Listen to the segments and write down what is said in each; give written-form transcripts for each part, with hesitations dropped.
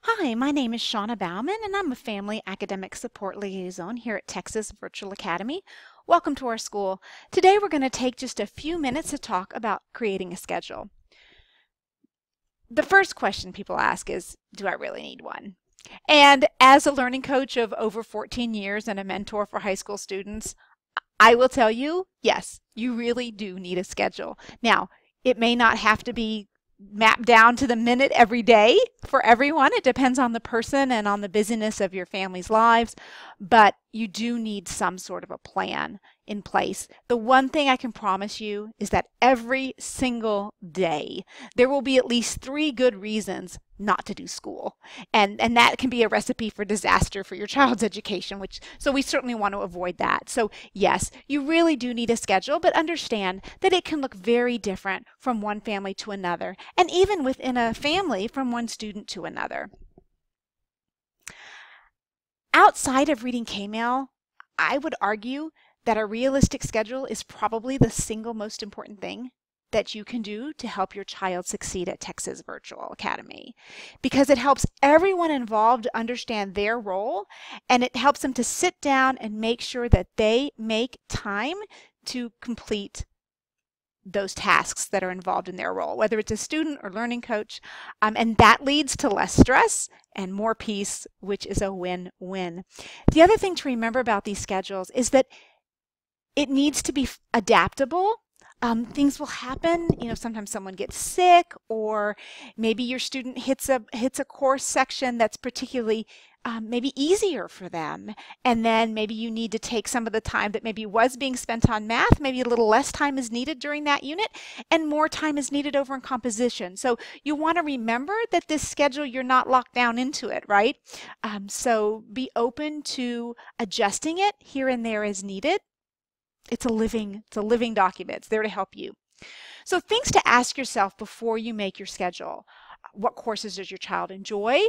Hi, my name is Shauna Bauman, and I'm a Family Academic Support Liaison here at Texas Virtual Academy. Welcome to our school. Today we're going to take just a few minutes to talk about creating a schedule. The first question people ask is, do I really need one? And as a learning coach of over 14 years and a mentor for high school students, I will tell you, yes, you really do need a schedule. Now, it may not have to be mapped down to the minute every day for everyone. It depends on the person and on the busyness of your family's lives, but you do need some sort of a plan in place. The one thing I can promise you is that every single day there will be at least 3 good reasons not to do school. And that can be a recipe for disaster for your child's education, so we certainly want to avoid that. So yes, you really do need a schedule, but understand that it can look very different from one family to another, and even within a family from one student to another. Outside of reading K-Mail, I would argue that a realistic schedule is probably the single most important thing that you can do to help your child succeed at Texas Virtual Academy, because it helps everyone involved understand their role, and it helps them to sit down and make sure that they make time to complete those tasks that are involved in their role, whether it's a student or learning coach, and that leads to less stress and more peace, which is a win-win. The other thing to remember about these schedules is that it needs to be adaptable. Things will happen, sometimes someone gets sick, or maybe your student hits a course section that's particularly maybe easier for them, and then maybe you need to take some of the time that maybe was being spent on math, maybe a little less time is needed during that unit, and more time is needed over in composition. So you want to remember that this schedule, you're not locked down into it, right? So be open to adjusting it here and there as needed. It's a living document. It's there to help you. So things to ask yourself before you make your schedule. What courses does your child enjoy?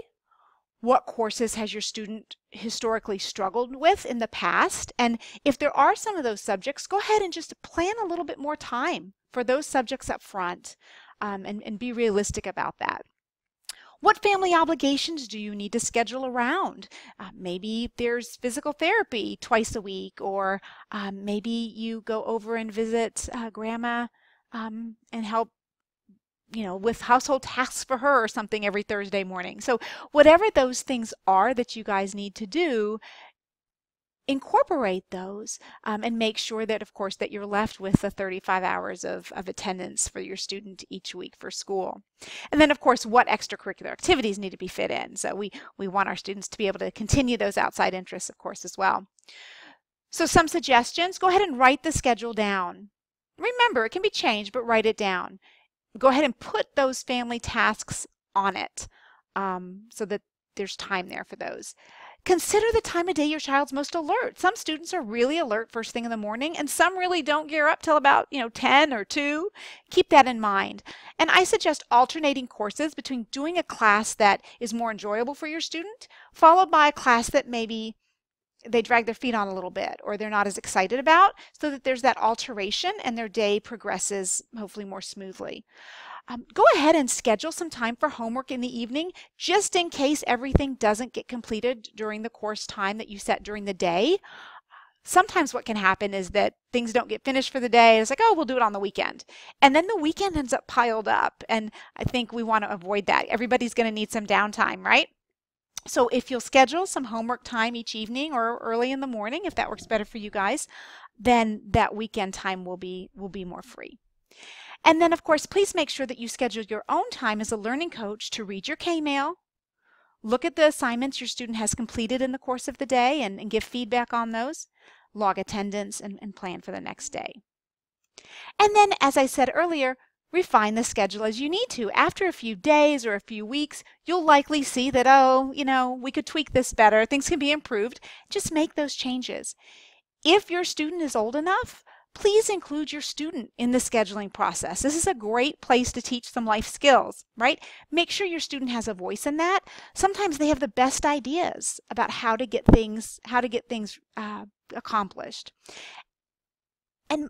What courses has your student historically struggled with in the past? And if there are some of those subjects, go ahead and just plan a little bit more time for those subjects up front, and be realistic about that. What family obligations do you need to schedule around? Maybe there's physical therapy twice a week, or maybe you go over and visit grandma and help with household tasks for her or something every Thursday morning. So whatever those things are that you guys need to do, incorporate those, and make sure that, of course, that you're left with the 35 hours of attendance for your student each week for school. And then, of course, what extracurricular activities need to be fit in. So we want our students to be able to continue those outside interests, of course, as well. So some suggestions: go ahead and write the schedule down. Remember, it can be changed, but write it down. Go ahead and put those family tasks on it, so that there's time there for those. Consider the time of day your child's most alert. Some students are really alert first thing in the morning, and some really don't gear up till about 10 or 2. Keep that in mind. And I suggest alternating courses between doing a class that is more enjoyable for your student, followed by a class that maybe they drag their feet on a little bit, or they're not as excited about, so that there's that alteration and their day progresses hopefully more smoothly. Go ahead and schedule some time for homework in the evening, just in case everything doesn't get completed during the course time that you set during the day. Sometimes what can happen is that things don't get finished for the day. It's like, oh, we'll do it on the weekend. And then the weekend ends up piled up. And I think we want to avoid that. Everybody's going to need some downtime, right? So if you'll schedule some homework time each evening or early in the morning, if that works better for you guys, then that weekend time will be more free. And then, of course, please make sure that you schedule your own time as a learning coach to read your K-Mail, look at the assignments your student has completed in the course of the day and give feedback on those, log attendance, and plan for the next day. And then, as I said earlier, refine the schedule as you need to. After a few days or a few weeks, you'll likely see that, oh, we could tweak this better, things can be improved. Just make those changes. If your student is old enough, please include your student in the scheduling process. This is a great place to teach some life skills, right? Make sure your student has a voice in that. Sometimes they have the best ideas about how to get things accomplished. And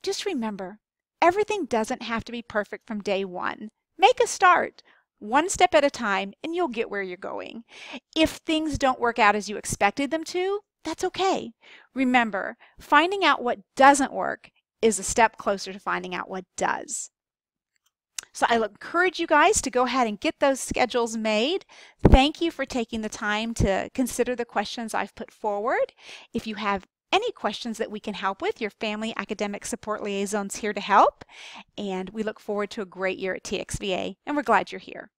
just remember, everything doesn't have to be perfect from day one. Make a start. one step at a time, and you'll get where you're going. If things don't work out as you expected them to, that's okay. Remember, finding out what doesn't work is a step closer to finding out what does. So I encourage you guys to go ahead and get those schedules made. Thank you for taking the time to consider the questions I've put forward. If you have any questions that we can help with, your Family Academic Support Liaison's here to help. And we look forward to a great year at TXVA, and we're glad you're here.